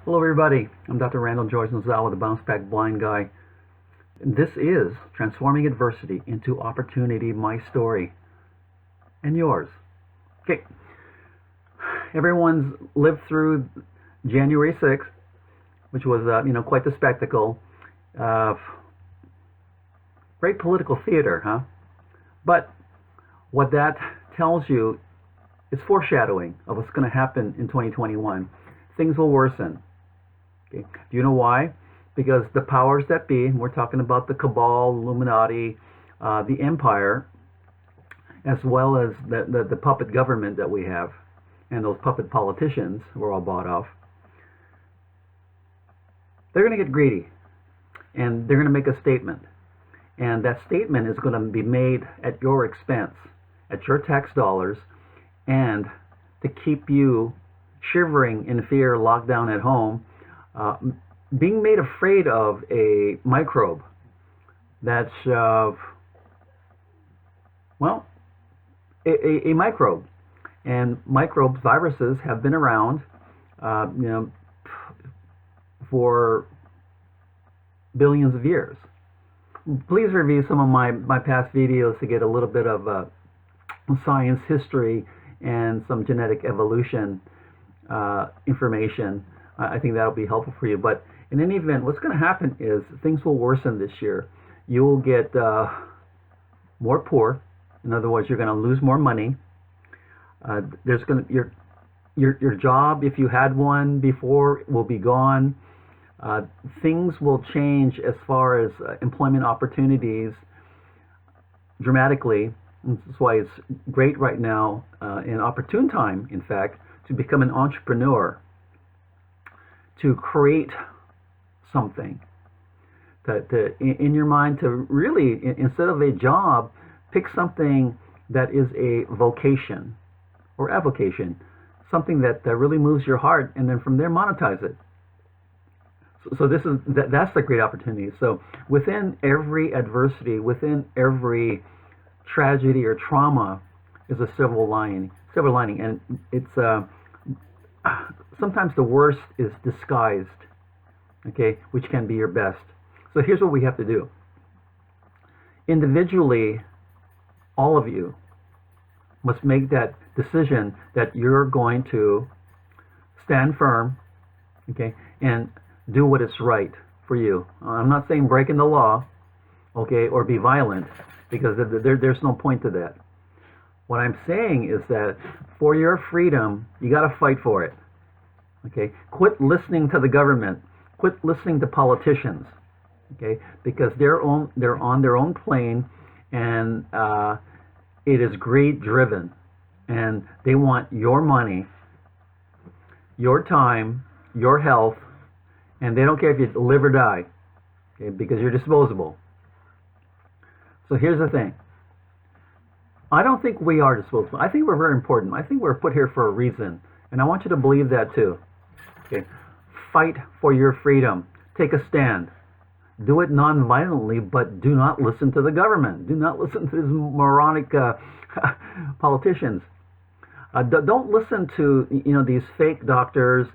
Hello, everybody. I'm Dr. Randall George Nozawa, the Bounce Back Blind Guy. This is Transforming Adversity into Opportunity, my story and yours. Okay, everyone's lived through January 6th, which was, quite the spectacle. Uh, Great political theater, huh? But what that tells you is foreshadowing of what's going to happen in 2021. Things will worsen. Okay. Do you know why? Because the powers that be, we're talking about the cabal, Illuminati, the empire, as well as the puppet government that we have, and those puppet politicians who are all bought off, they're going to get greedy, and they're going to make a statement. And that statement is going to be made at your expense, at your tax dollars, and to keep you shivering in fear, locked down at home, uh, being made afraid of a microbe that's, well, a microbe. And microbes, viruses, have been around, uh, you know, for billions of years. Please review some of my past videos to get a little bit of science history and some genetic evolution information. I think that'll be helpful for you. But in any event, what's going to happen is things will worsen this year. You will get more poor. In other words, you're going to lose more money. There's going to your job, if you had one before, will be gone. Things will change as far as employment opportunities dramatically. That's why it's great right now, an opportune time, in fact, to become an entrepreneur, to create something, in your mind, to really, instead of a job, pick something that is a vocation or avocation, something that really moves your heart, and then from there monetize it. So that's the great opportunity. So within every adversity, within every tragedy or trauma, is a silver lining. And it's sometimes the worst is disguised, okay, which can be your best. So here's what we have to do. Individually, all of you must make that decision that you're going to stand firm, okay, and do what is right for you. I'm not saying breaking the law, okay, or be violent, because there's no point to that. What I'm saying is that for your freedom, you got to fight for it. Okay, quit listening to the government. Quit listening to politicians. Okay, because they're on their own plane, and it is greed driven, and they want your money, your time, your health, and they don't care if you live or die, okay, because you're disposable. So here's the thing. I don't think we are disposable. I think we're very important. I think we're put here for a reason, and I want you to believe that too. Okay, fight for your freedom. Take a stand. Do it non-violently, but do not listen to the government. Do not listen to these moronic politicians. Don't listen to these fake doctors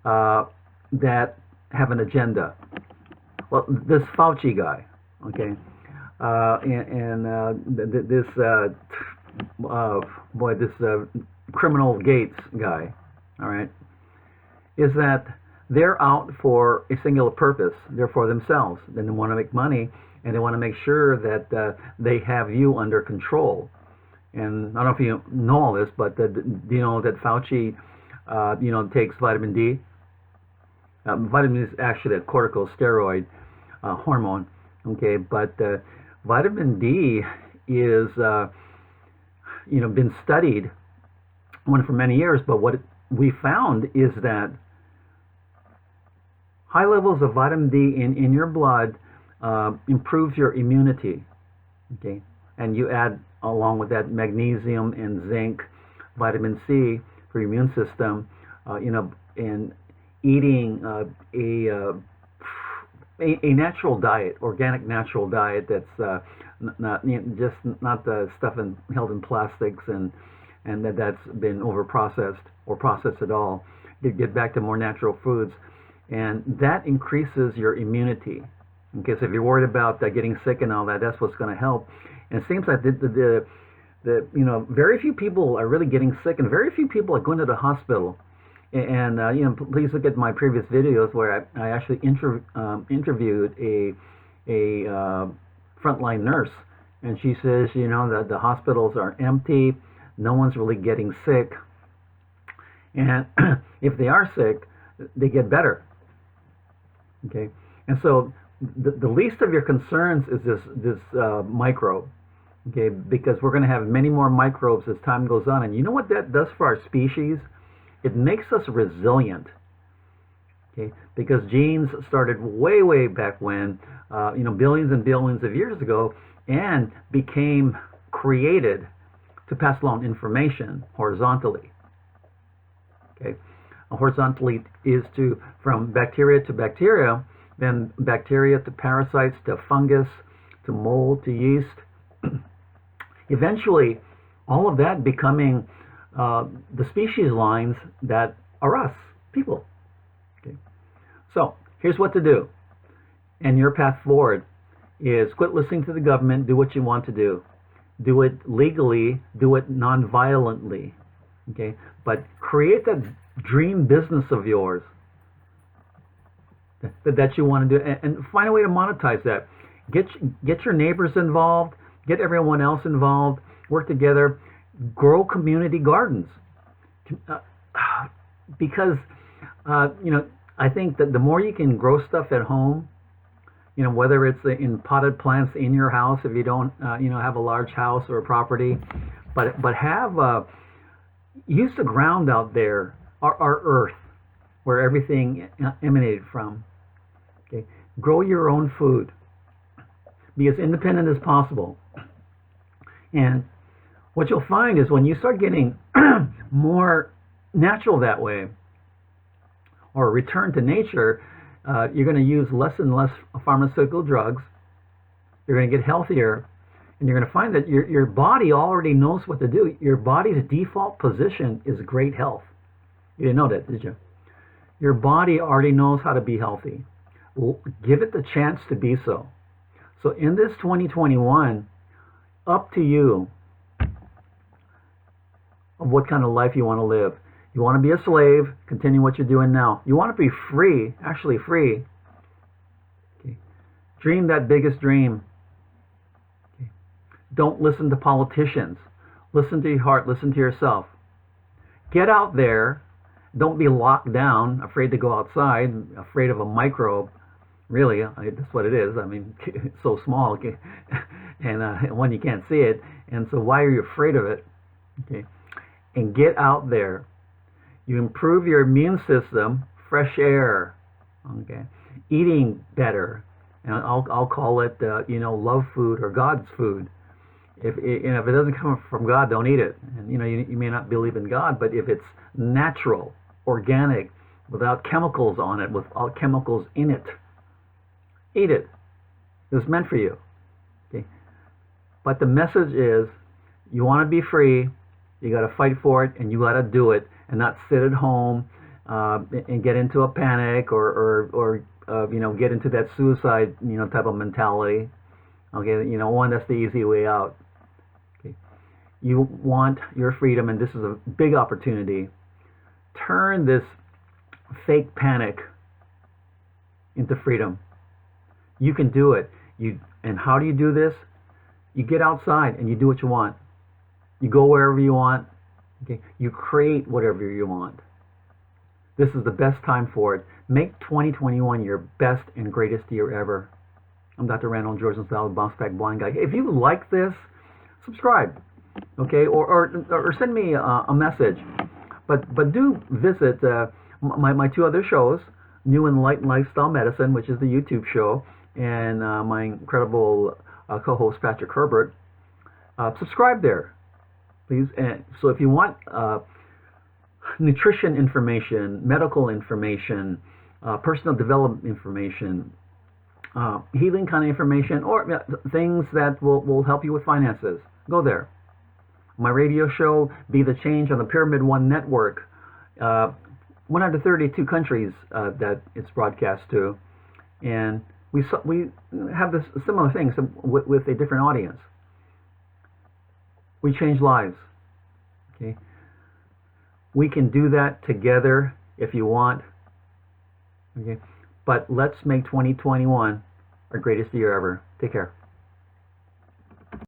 that have an agenda. Well, this Fauci guy, okay, this criminal Gates guy, all right, is that they're out for a singular purpose. They're for themselves. Then they want to make money, and they want to make sure that they have you under control. And I don't know if you know all this, but do you know that Fauci, takes vitamin D? Vitamin D is actually a corticosteroid hormone, okay? But vitamin D is, been studied for many years. But what we found is that high levels of vitamin D in your blood improves your immunity, okay? And you add along with that magnesium and zinc, vitamin C for your immune system, and eating a natural diet, organic natural diet that's not the stuff held in plastics and that's been over processed or processed at all. Get back to more natural foods. and that increases your immunity. Okay, so if you're worried about getting sick and all that, that's what's going to help. And it seems like very few people are really getting sick, and very few people are going to the hospital. And please look at my previous videos where I actually interviewed a frontline nurse, and she says, that the hospitals are empty, no one's really getting sick, and if they are sick, they get better. Okay, and so the least of your concerns is this microbe. Okay, because we're going to have many more microbes as time goes on, and you know what that does for our species? It makes us resilient. Okay, because genes started way back when, billions and billions of years ago, and became created to pass along information horizontally. Okay, horizontally is from bacteria to bacteria, then bacteria to parasites to fungus to mold to yeast. Eventually, all of that becoming the species lines that are us, people. Okay. So here's what to do. And your path forward is quit listening to the government, do what you want to do. Do it legally, do it non-violently. Okay? But create that dream business of yours that you want to do, and find a way to monetize that. Get your neighbors involved, get everyone else involved, work together, grow community gardens. Because I think that the more you can grow stuff at home, whether it's in potted plants in your house, if you don't have a large house or a property, but have use the ground out there, our earth, where everything emanated from. Okay, grow your own food. Be as independent as possible. And what you'll find is when you start getting more natural that way, or return to nature, you're going to use less and less pharmaceutical drugs. You're going to get healthier, and you're going to find that your body already knows what to do. Your body's default position is great health. You didn't know that, did you? Your body already knows how to be healthy. Give it the chance to be so. So in this 2021, up to you of what kind of life you want to live. You want to be a slave, continue what you're doing now. You want to be free, actually free. Okay. Dream that biggest dream. Okay. Don't listen to politicians. Listen to your heart, listen to yourself. Get out there. Don't be locked down, afraid to go outside, afraid of a microbe. Really, that's what it is. I mean, it's so small, okay? And one, you can't see it. And so why are you afraid of it? Okay. And get out there. You improve your immune system, fresh air, okay, eating better, and I'll call it love food or God's food. If it doesn't come from God, don't eat it. And you may not believe in God, but if it's natural, organic, without chemicals on it, without chemicals in it, eat it. It was meant for you. Okay. But the message is, you want to be free. You got to fight for it, and you got to do it, and not sit at home and get into a panic or get into that suicide type of mentality. Okay, one, that's the easy way out. Okay, you want your freedom, and this is a big opportunity. Turn this fake panic into freedom. You can do it. And how do you do this? You get outside and you do what you want. You go wherever you want. Okay? You create whatever you want. This is the best time for it. Make 2021 your best and greatest year ever. I'm Dr. Randall George, Style Bounce Back Blind Guy. If you like this, subscribe, okay, or send me a message. But do visit my two other shows, New Enlightened Lifestyle Medicine, which is the YouTube show, and my incredible co-host Patrick Herbert. Subscribe there, please. And so if you want nutrition information, medical information, personal development information, healing kind of information, or things that will help you with finances, go there. My radio show, Be the Change on the Pyramid One Network, 132 countries that it's broadcast to, and we have this similar things with a different audience. We change lives. Okay, we can do that together if you want. Okay, but let's make 2021 our greatest year ever. Take care.